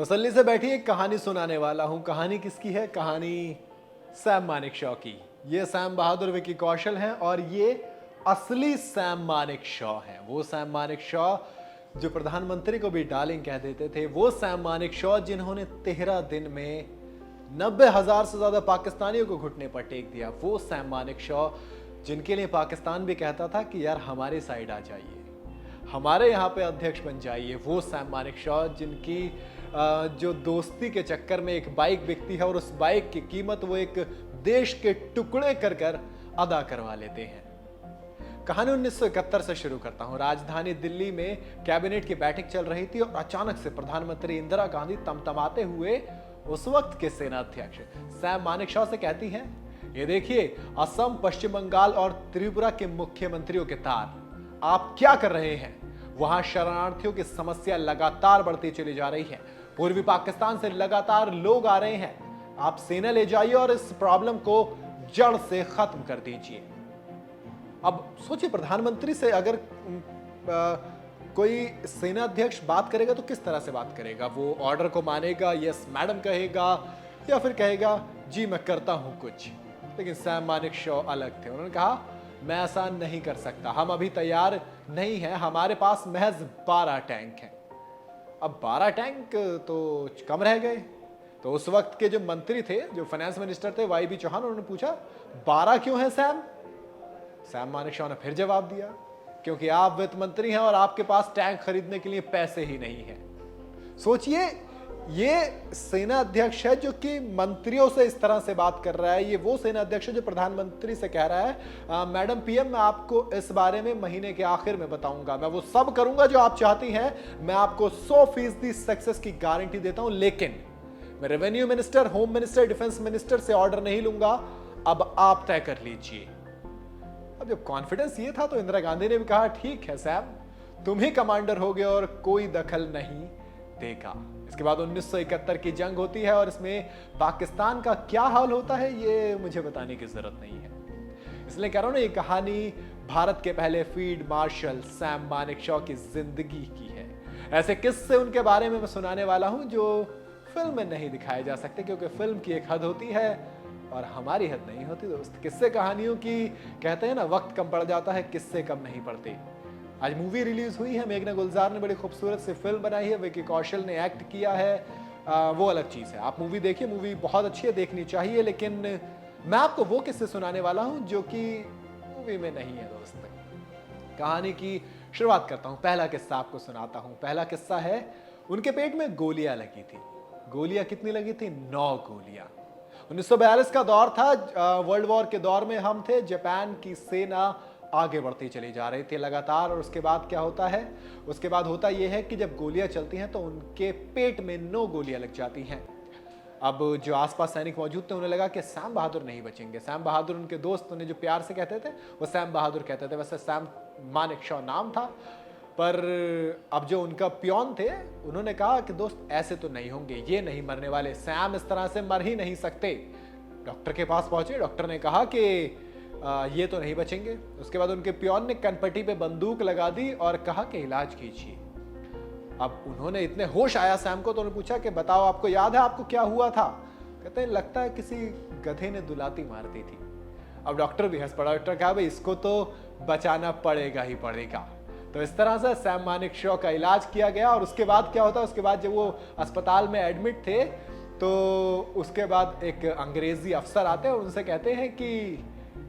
तसल्ली से बैठी एक कहानी सुनाने वाला हूं। कहानी किसकी है? कहानी सैम मानेकशॉ की। ये सैम बहादुर, विकी कौशल हैं और ये असली सैम मानेकशॉ हैं। वो सैम मानेकशॉ जो प्रधानमंत्री को भी डार्लिंग कह देते थे, वो सैम मानेकशॉ जिन्होंने 13 दिन में 90,000 से ज्यादा पाकिस्तानियों को घुटने पर टेक दिया। वो सैम मानेकशॉ जिनके लिए पाकिस्तान भी कहता था कि यार हमारे साइड आ जाइए, हमारे यहाँ पे अध्यक्ष बन जाइए। वो सैम मानेकशॉ जिनकी जो दोस्ती के चक्कर में एक बाइक बिकती है और उस बाइक की कीमत वो एक देश के टुकड़े कर कर अदा करवा लेते हैं। कहानी 1971 से शुरू करता हूं। राजधानी दिल्ली में कैबिनेट की बैठक चल रही थी और अचानक से प्रधानमंत्री इंदिरा गांधी तमतमाते हुए उस वक्त के सेना अध्यक्ष सैम मानेकशॉ से कहती हैं, ये देखिए असम, पश्चिम बंगाल और त्रिपुरा के मुख्यमंत्रियों के तार, आप क्या कर रहे हैं? वहां शरणार्थियों की समस्या लगातार बढ़ती चली जा रही है। पूर्वी पाकिस्तान से लगातार लोग आ रहे हैं। आप सेना ले जाइए और इस प्रॉब्लम को जड़ से खत्म कर दीजिए। अब सोचिए, प्रधानमंत्री से अगर कोई सेना अध्यक्ष बात करेगा तो किस तरह से बात करेगा? वो ऑर्डर को मानेगा, यस मैडम कहेगा, या फिर कहेगा जी मैं करता हूं कुछ? लेकिन सैम मानेकशॉ अलग थे। उन्होंने कहा मैं ऐसा नहीं कर सकता, हम अभी तैयार नहीं हैं, हमारे पास महज 12 टैंक हैं। अब 12 टैंक तो कम रह गए। तो उस वक्त के जो मंत्री थे, जो फाइनेंस मिनिस्टर थे, वाई बी चौहान, उन्होंने पूछा 12 क्यों है सैम? सैम मानेकशॉ ने फिर जवाब दिया, क्योंकि आप वित्त मंत्री हैं और आपके पास टैंक खरीदने के लिए पैसे ही नहीं है। सोचिए, ये सेना अध्यक्ष है जो कि मंत्रियों से इस तरह से बात कर रहा है। ये वो सेना अध्यक्ष है जो प्रधानमंत्री से कह रहा है मैडम पीएम, मैं आपको इस बारे में महीने के आखिर में बताऊंगा, मैं वो सब करूंगा जो आप चाहती हैं, मैं आपको 100% सक्सेस की गारंटी देता हूं, लेकिन मैं revenue minister, home minister, defence minister से ऑर्डर नहीं लूंगा, अब आप तय कर लीजिए। अब जब कॉन्फिडेंस ये था तो इंदिरा गांधी ने भी कहा ठीक है सैम, तुम ही कमांडर होगे और कोई दखल नहीं देगा। इसके बाद 1971 की जंग होती है और इसमें पाकिस्तान का क्या हाल होता है ये मुझे बताने की जरूरत नहीं है, इसलिए कह रहा हूं ना, ये कहानी भारत के पहले फील्ड मार्शल सैम मानेकशॉ की जिंदगी की है। ऐसे किस्से उनके बारे में मैं सुनाने वाला हूं जो फिल्म में नहीं दिखाए जा सकते, क्योंकि फिल्म की एक हद होती है और हमारी हद नहीं होती दोस्त। किस्से कहानियों की कहते हैं ना, वक्त कम पड़ जाता है, किस्से कम नहीं पड़ते। आज मूवी रिलीज हुई है, मेघना गुलजार ने बड़ी खूबसूरत सी फिल्म बनाई है, विकी कौशल ने एक्ट किया है, वो अलग चीज है। आप मूवी देखिए, मूवी बहुत अच्छी है, देखनी चाहिए। लेकिन मैं आपको वो किस्से सुनाने वाला हूं जो कि मूवी में नहीं है दोस्त। कहानी की शुरुआत करता हूं, पहला किस्सा आपको सुनाता हूं। पहला किस्सा है, उनके पेट में गोलियां लगी थी। गोलियां कितनी लगी थी? 9 गोलियां। 1942 का दौर था, वर्ल्ड वॉर के दौर में हम थे। जापान की सेना आगे बढ़ती चली जा रही थी लगातार। और उसके बाद क्या होता है? उसके बाद होता यह है कि जब गोलियां चलती हैं तो उनके पेट में 9 गोलियां लग जाती हैं। अब जो आसपास सैनिक मौजूद थे उन्हें लगा कि सैम बहादुर नहीं बचेंगे। सैम बहादुर, उनके दोस्त उन्हें जो प्यार से कहते थे वो सैम बहादुर कहते थे। वैसे सैम मानेकशॉ नाम था, पर अब जो उनका पियोन थे उन्होंने कहा कि दोस्त ऐसे तो नहीं होंगे, ये नहीं मरने वाले, सैम इस तरह से मर ही नहीं सकते। डॉक्टर के पास पहुंचे, डॉक्टर ने कहा कि ये तो नहीं बचेंगे। उसके बाद उनके पियोन ने कनपट्टी पे बंदूक लगा दी और कहा कि इलाज कीजिए। अब उन्होंने, इतने होश आया सैम को, तो उन्होंने पूछा कि बताओ आपको याद है आपको क्या हुआ था? कहते हैं लगता है किसी गधे ने दुलाती मार दी थी। अब डॉक्टर भी हंस पड़ा। डॉक्टर कहा भाई इसको तो बचाना पड़ेगा ही पड़ेगा। तो इस तरह से सैम मानेकशॉ का इलाज किया गया। और उसके बाद क्या होता है? उसके बाद जब वो अस्पताल में एडमिट थे तो उसके बाद एक अंग्रेजी अफसर आते हैं और उनसे कहते हैं कि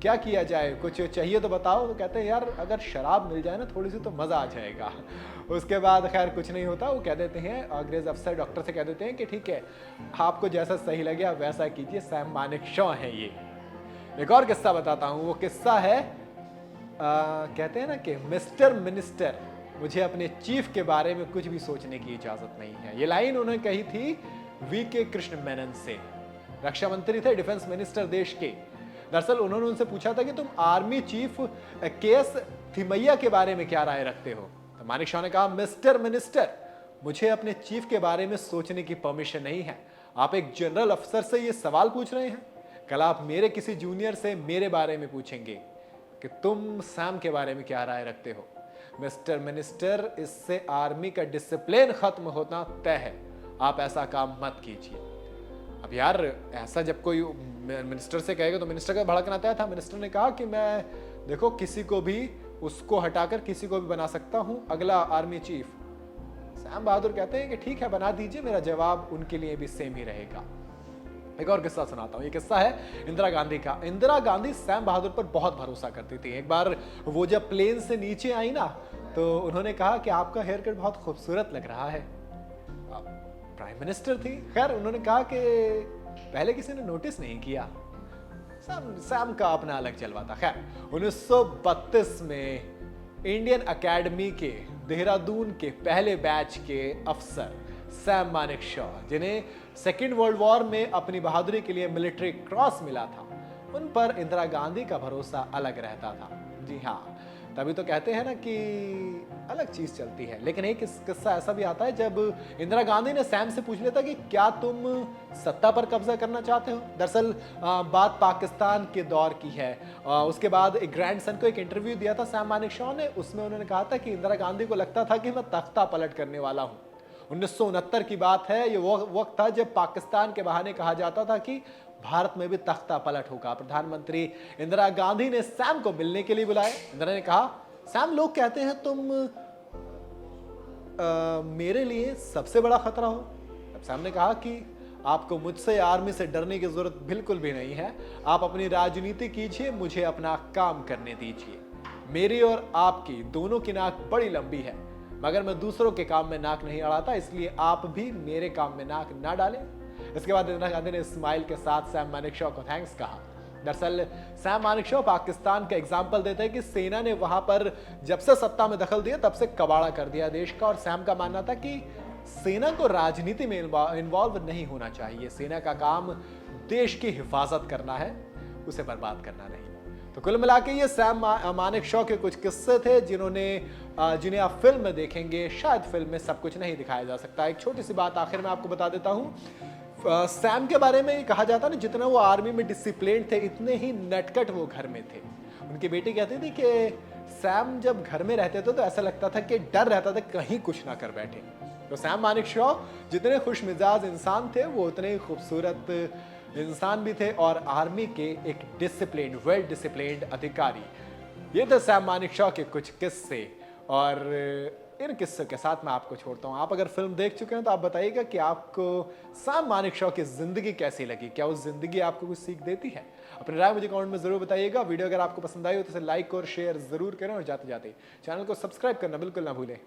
क्या किया जाए, कुछ चाहिए तो बताओ। तो कहते हैं यार अगर शराब मिल जाए ना थोड़ी सी तो मजा आ जाएगा। उसके बाद खैर कुछ नहीं होता, वो कह देते हैं, अंग्रेज अफसर डॉक्टर से कह देते हैं कि ठीक है, आपको जैसा सही लगे आप वैसा कीजिए, सैम मानेकशॉ है ये। एक और किस्सा बताता हूं। वो किस्सा है, कहते हैं ना कि मिस्टर मिनिस्टर, मुझे अपने चीफ के बारे में कुछ भी सोचने की इजाजत नहीं है। ये लाइन उन्होंने कही थी वीके कृष्ण मेनन से। रक्षा मंत्री थे, डिफेंस मिनिस्टर देश के। दरअसल उन्होंने उनसे पूछा था कि तुम आर्मी चीफ केएस थिमैया के बारे में क्या राय रखते हो? तो मानेकशॉ ने कहा मिस्टर मिनिस्टर, मुझे अपने चीफ के बारे में सोचने की परमिशन नहीं है। आप एक जनरल अफसर से ये सवाल पूछ रहे हैं, कल आप मेरे किसी जूनियर से मेरे बारे में पूछेंगे कि तुम सैम के बारे में क्या राय रखते हो। मिस्टर मिनिस्टर, इससे आर्मी का डिसिप्लिन खत्म होना तय है। आप ऐसा काम मत कीजिए। अब यार ऐसा जब कोई मिनिस्टर से कहेगा तो मिनिस्टर का भड़कना तय था। मिनिस्टर ने कहा कि मैं देखो किसी को भी उसको हटाकर किसी को भी बना सकता हूं अगला आर्मी चीफ। सैम बहादुर कहते हैं कि ठीक है बना दीजिए, मेरा जवाब उनके लिए भी सेम ही रहेगा। एक और किस्सा सुनाता हूं। ये किस्सा है इंदिरा गांधी का। इंदिरा गांधी सैम बहादुर पर बहुत भरोसा करती थी। एक बार वो जब प्लेन से नीचे आई ना तो उन्होंने कहा कि आपका हेयर कट बहुत खूबसूरत लग रहा है। प्राइम मिनिस्टर थी, खैर उन्होंने कहा कि पहले किसी ने नोटिस नहीं किया। सैम का अपना अलग जलवा था। खैर 1932 में इंडियन एकेडमी के देहरादून के पहले बैच के अफसर सैम मानेकशॉ, जिन्हें सेकेंड वर्ल्ड वॉर में अपनी बहादुरी के लिए मिलिट्री क्रॉस मिला था, उन पर इंदिरा गांधी का भरोसा अलग रहता था। जी हाँ, तभी तो कहते हैं ना कि अलग चीज चलती है। लेकिन एक किस्सा ऐसा भी आता है जब इंदिरा गांधी ने सैम से पूछ लिया था कि क्या तुम सत्ता पर कब्जा करना चाहते हो। दरअसल बात पाकिस्तान के दौर की है। उसके बाद एक ग्रैंडसन को एक इंटरव्यू दिया था सैम मानेकशॉ ने। उसमें उन्होंने कहा था कि इंदिरा गांधी को लगता था कि मैं तख्ता पलट करने वाला हूं। 1969 की बात है। ये वो वक्त था जब पाकिस्तान के बहाने कहा जाता था कि भारत में भी तख्ता पलट होगा। प्रधानमंत्री इंदिरा गांधी ने सैम को मिलने के लिए बुलाया। इंदिरा ने कहा, सैम लोग कहते हैं तुम मेरे लिए सबसे बड़ा खतरा हो। अब सैम ने कहा कि आपको मुझसे आर्मी से डरने की जरूरत बिल्कुल भी नहीं है। आप अपनी राजनीति कीजिए, मुझे अपना काम करने दीजिए। मेरी और आपकी दोनों की नाक बड़ी लंबी है, मगर मैं दूसरों के काम में नाक नहीं अड़ाता, इसलिए आप भी मेरे काम में नाक ना डालें। इसके बाद इंदिरा गांधी ने स्माइल के साथ सैम मानेकशॉ को थैंक्स कहा। दरअसल सैम मानेकशॉ पाकिस्तान का एग्जाम्पल देते हैं कि सेना ने वहां पर जब से सत्ता में दखल दिया तब से कबाड़ा कर दिया देश का। और सैम का मानना था कि सेना को राजनीति में इन्वॉल्व नहीं होना चाहिए। सेना का काम देश की हिफाजत करना है, उसे बर्बाद करना नहीं। तो कुल मिला के ये सैम मानेकशॉ के कुछ किस्से थे जिन्हें आप फिल्म में देखेंगे। शायद फिल्म में सब कुछ नहीं दिखाया जा सकता। एक छोटी सी बात आखिर में आपको बता देता हूं। सैम के बारे में कहा जाता ना, जितना वो आर्मी में डिसिप्लिन थे इतने ही नटखट वो घर में थे। उनकी बेटी कहती थी कि सैम जब घर में रहते थे तो ऐसा लगता था कि डर रहता था कहीं कुछ ना कर बैठे। तो सैम मानेकशॉ जितने खुश मिजाज इंसान थे वो उतने ही खूबसूरत इंसान भी थे और आर्मी के एक डिसिप्लिन वेल डिसिप्लिन्ड अधिकारी। ये थे सैम मानेकशॉ के कुछ किस्से और इन किस्सों के साथ मैं आपको छोड़ता हूं। आप अगर फिल्म देख चुके हैं तो आप बताइएगा कि आपको सैम मानेकशॉ की जिंदगी कैसी लगी। क्या उस जिंदगी आपको कुछ सीख देती है? अपनी राय मुझे कमेंट में जरूर बताइएगा। वीडियो अगर आपको पसंद आई हो तो इसे लाइक और शेयर जरूर करें और जाते जाते चैनल को सब्सक्राइब करना बिल्कुल ना भूलें।